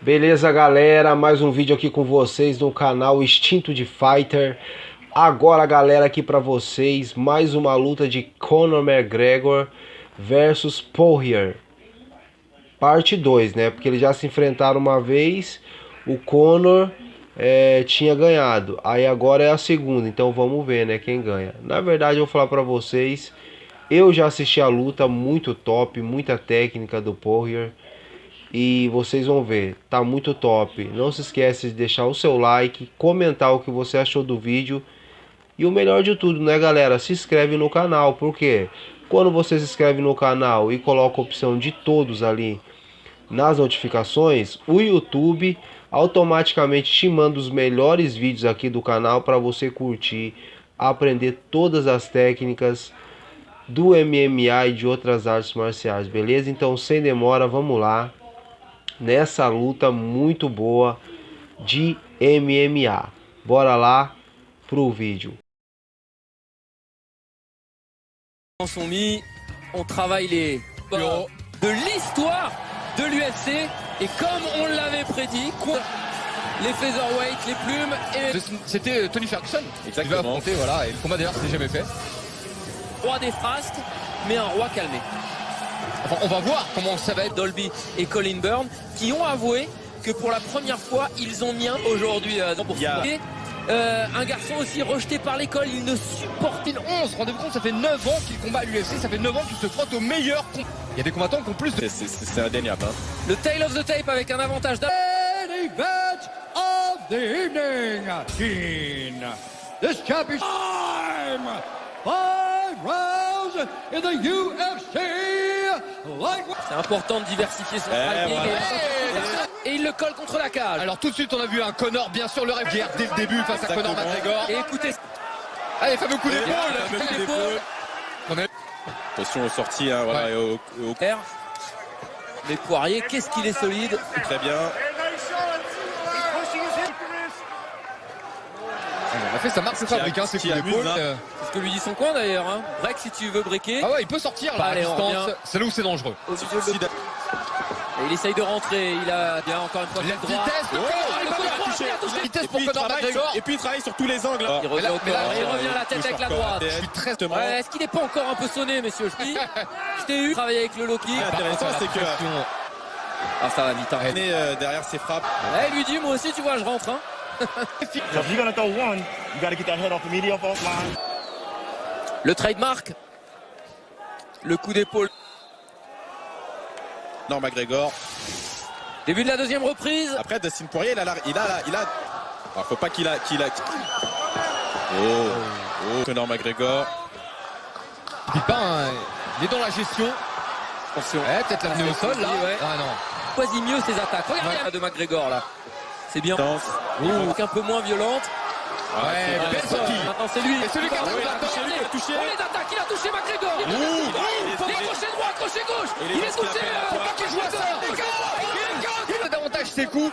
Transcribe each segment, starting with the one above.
Beleza, galera? Mais um vídeo aqui com vocês no canal Instinto de Fighter. Agora, galera, aqui pra vocês mais uma luta de Conor McGregor versus Poirier. Parte 2, né? Porque eles já se enfrentaram uma vez. O Conor tinha ganhado. Aí agora é a segunda. Então vamos ver, né? Quem ganha. Na verdade, eu vou falar pra vocês. Eu já assisti a luta, muito top, muita técnica do Poirier. E vocês vão ver, tá muito top. Não se esqueça de deixar o seu like, comentar o que você achou do vídeo. E o melhor de tudo, né, galera? Se inscreve no canal, porque quando você se inscreve no canal e coloca a opção de todos ali nas notificações, o YouTube automaticamente te manda os melhores vídeos aqui do canal para você curtir, aprender todas as técnicas do MMA e de outras artes marciais, beleza? Então, sem demora, vamos lá nessa luta muito boa de MMA. Bora lá pro vídeo. Sont mis, on travaille les de l'histoire de l'UFC et comme on l'avait prédit, les featherweight, les plumes et c'était Tony Ferguson qui va affronter, voilà, et le combat d'ailleurs c'était jamais fait. Roi des frasques, mais un roi calmé. Enfin, on va voir comment ça va être. Dolby et Colin Byrne qui ont avoué que pour la première fois ils ont mis un aujourd'hui pour un garçon aussi rejeté par l'école, il ne supporte 2011, rendez-vous compte, ça fait 9 ans qu'il combat à l'UFC, ça fait 9 ans qu'il se frotte au meilleur. Il y a des combattants qui ont plus de... C'est indéniable. Hein. Le tail of the tape avec un avantage d'un... Event of the evening, this championship time, 5 rounds in the UFC lightweight. C'est important de diversifier son striking. Et il le colle contre la cage. Alors tout de suite on a vu un Conor, bien sûr, le rêve guerre dès le début face à Conor McGregor. Et écoutez, allez, fameux coup d'épaule. Attention aux sorties, hein, voilà, ouais. au terre. Mais Poirier, qu'est-ce qu'il est solide. Très bien. En fait ça marque ce fabrique, hein, c'est coup d'épaule. C'est ce que lui dit son coin d'ailleurs. Hein. Break si tu veux breaker. Ah ouais, il peut sortir là, à distance. C'est là où c'est dangereux. Et il essaye de rentrer, il a bien encore une fois la vitesse pour Conor McGregor. Et puis il travaille sur tous les angles. Il revient à la tête avec la droite. Je suis très Est-ce qu'il n'est pas encore un peu sonné, messieurs? Je t'ai eu travailler avec le low kick. Intéressant, c'est que ah, ça va vite. Hein. Derrière ses frappes. Il lui dit, moi aussi, tu vois, je rentre. Hein. Le trademark. Le coup d'épaule. Non, McGregor. Début de la deuxième reprise. Après, Dustin Poirier, il a. Alors, faut pas qu'il a. Oh, Conor McGregor. Il est dans la gestion. Attention. Peut-être la venue au sol là. Ouais. Ah non. Choisis mieux ses attaques. Regardez de McGregor là. C'est bien. Un peu moins violente. Ouais, belle sortie. Maintenant c'est lui. Et celui qui a touché. On les attaques, il a touché McGregor. Il est crochet droit, crochet gauche. Il est touché. Il a davantage ses coups.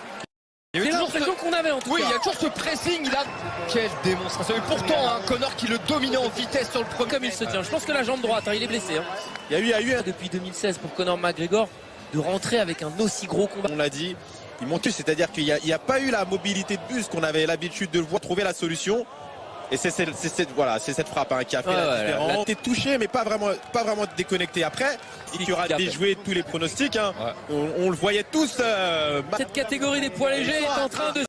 C'est l'impression qu'on avait en tout cas. Oui, il y a toujours ce pressing là. Quelle démonstration. Et pourtant, hein, Conor qui le dominait en vitesse sur le premier. Comme il se tient. Je pense que la jambe droite, il est blessé. Hein. Il y a eu depuis 2016 pour Conor McGregor de rentrer avec un aussi gros combat. On l'a dit. Il monte, c'est-à-dire qu'il n'y a pas eu la mobilité de buste qu'on avait l'habitude de le voir, trouver la solution. Et c'est cette frappe hein, qui a fait la différence. Il a été touché, mais pas vraiment déconnecté. Après, il y aura déjoué tous les pronostics. Hein. Ouais. On le voyait tous. Cette catégorie des poids légers est en train de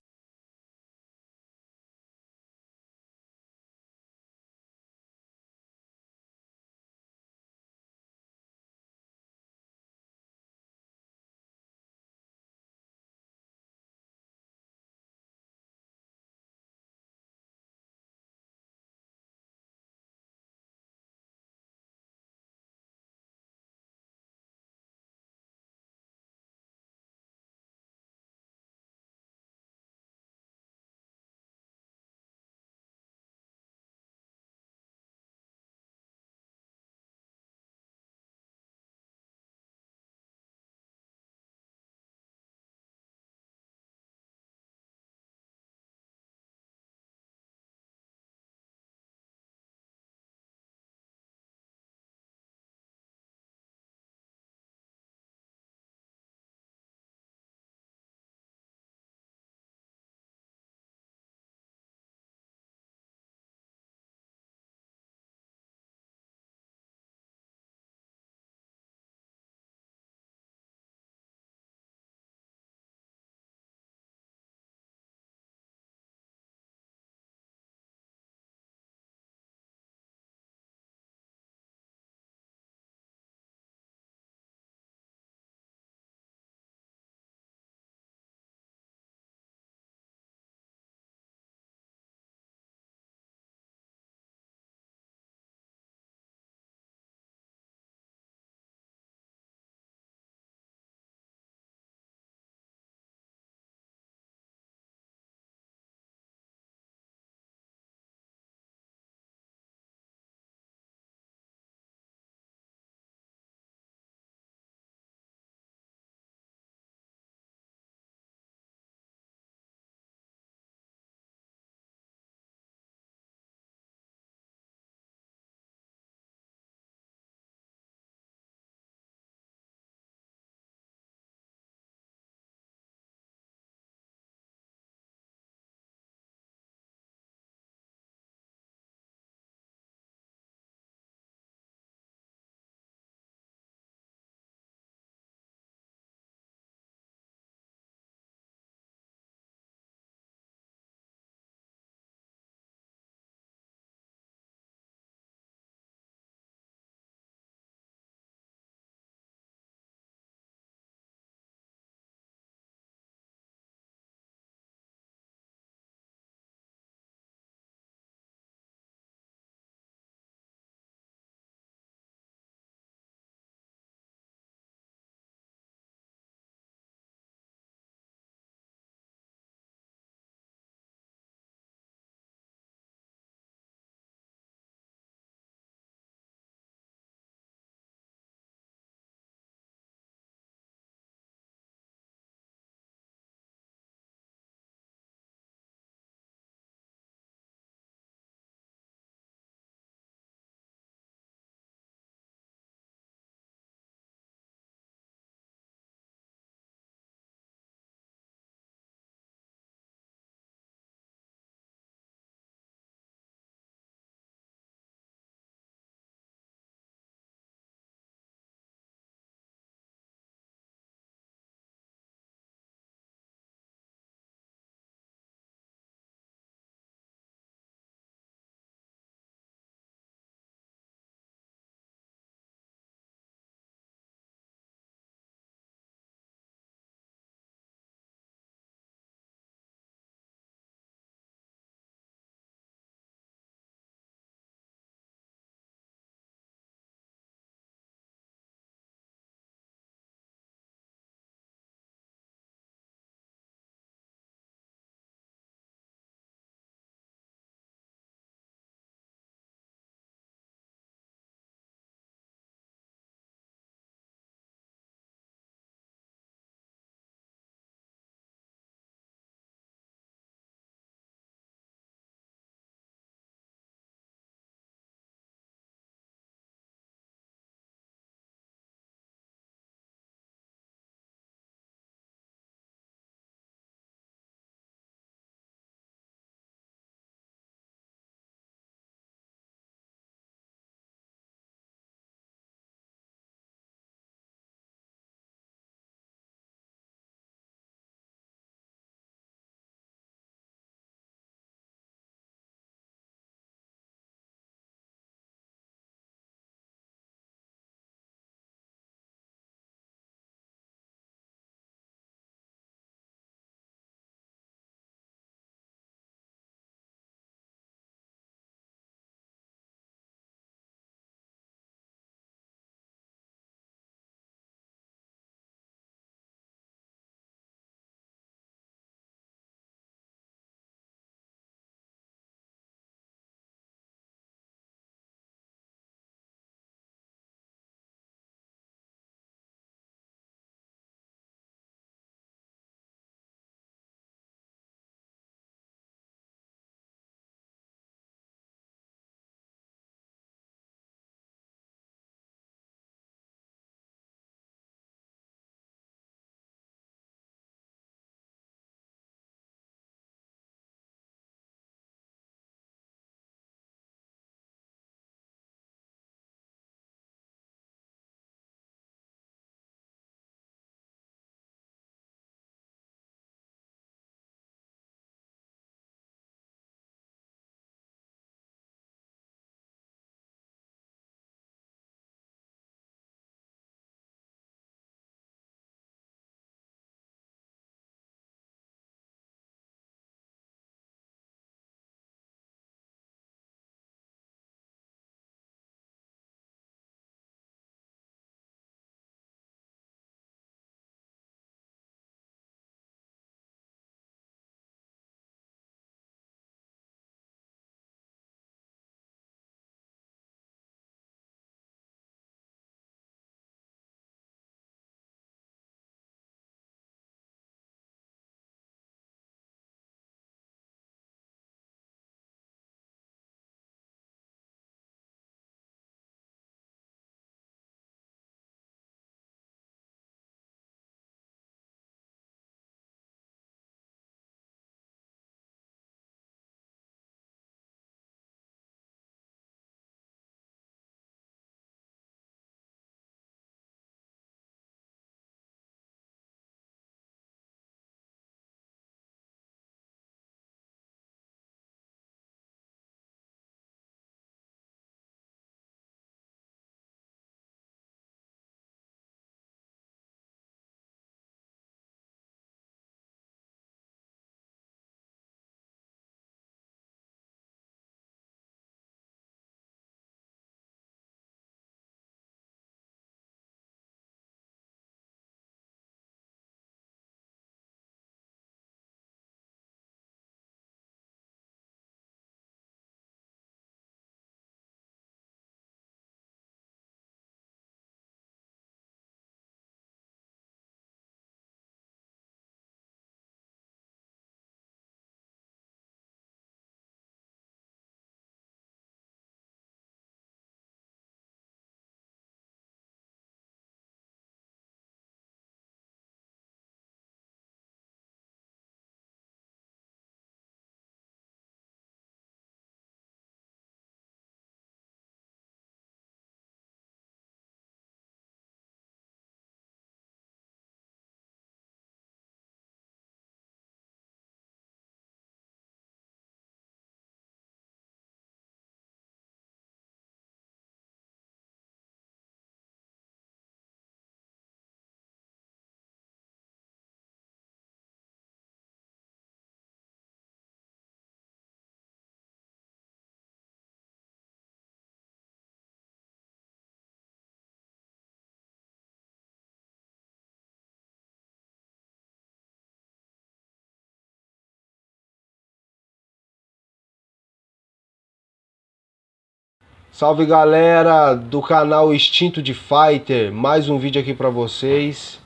Salve galera do canal Instinto de Fighter, mais um vídeo aqui pra vocês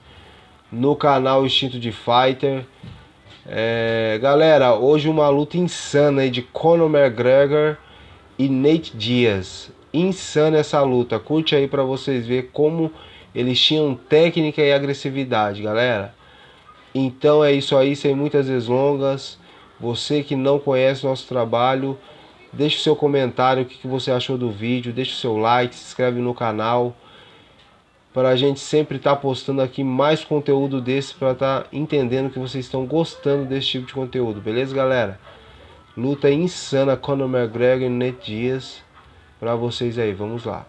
no canal Instinto de Fighter. Galera, hoje uma luta insana aí de Conor McGregor e Nate Diaz. Insana essa luta, curte aí pra vocês verem como eles tinham técnica e agressividade, galera. Então é isso aí, sem muitas delongas. Você que não conhece nosso trabalho, deixe o seu comentário, o que você achou do vídeo, deixe o seu like, se inscreve no canal, para a gente sempre estar postando aqui mais conteúdo desse, para estar entendendo que vocês estão gostando desse tipo de conteúdo, beleza galera? Luta insana, Conor McGregor e Nate Diaz, para vocês aí, vamos lá.